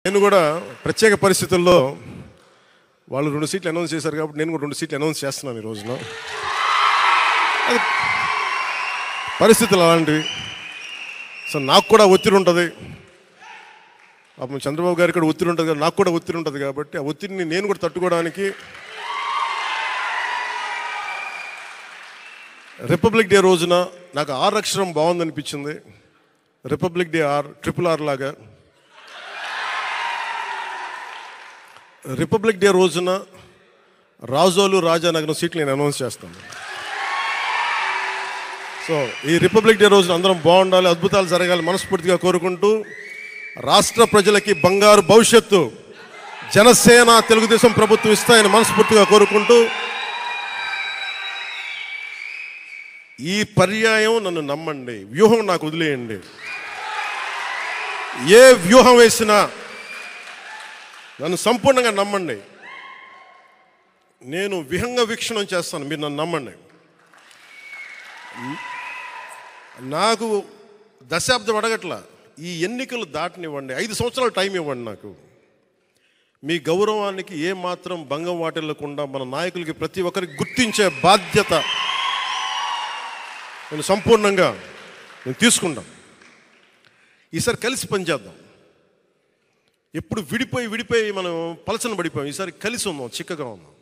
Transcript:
నేను కూడా ప్రత్యేక పరిస్థితుల్లో వాళ్ళు 2 సీట్లు అనౌన్స్ చేశారు కాబట్టి నేను కూడా 2 సీట్లు అనౌన్స్ చేస్తున్నాను ఈ రోజున. అది పరిస్థితులు అలాంటివి. సో నాకు కూడా ఒత్తిడి ఉంటుంది. చంద్రబాబు గారికి కూడా ఒత్తిడి ఉంటుంది, నాకు కూడా ఒత్తిడి ఉంటుంది. కాబట్టి ఆ ఒత్తిడిని నేను కూడా తట్టుకోవడానికి రిపబ్లిక్ డే రోజున నాకు ఆర్ అక్షరం బాగుందనిపించింది. రిపబ్లిక్ డే RRR లాగా రిపబ్లిక్ డే రోజున రాజోలు రాజానగరం సీట్లు నేను అనౌన్స్ చేస్తాను. సో ఈ రిపబ్లిక్ డే రోజున అందరం బాగుండాలి, అద్భుతాలు జరగాలి మనస్ఫూర్తిగా కోరుకుంటూ, రాష్ట్ర ప్రజలకి బంగారు భవిష్యత్తు జనసేన తెలుగుదేశం ప్రభుత్వం ఇస్తాయని మనస్ఫూర్తిగా కోరుకుంటూ, ఈ పర్యాయం నన్ను నమ్మండి, వ్యూహం నాకు వదిలేయండి. ఏ వ్యూహం వేసినా నన్ను సంపూర్ణంగా నమ్మండి. నేను విహంగ వీక్షణం చేస్తాను, మీరు నన్ను నమ్మండి. నాకు దశాబ్దం అడగట్లా, ఈ ఎన్నికలు దాటనివ్వండి, 5 సంవత్సరాలు టైం ఇవ్వండి. నాకు మీ గౌరవానికి ఏమాత్రం భంగం వాటిల్లకుండా మన నాయకులకి ప్రతి ఒక్కరికి గుర్తించే బాధ్యత నేను సంపూర్ణంగా తీసుకుంటాం. ఈసారి కలిసి పనిచేద్దాం. ఎప్పుడు విడిపోయి మనం పలచన పడిపోయాం. ఈసారి కలిసి ఉందాం, చిక్కగా ఉందాం.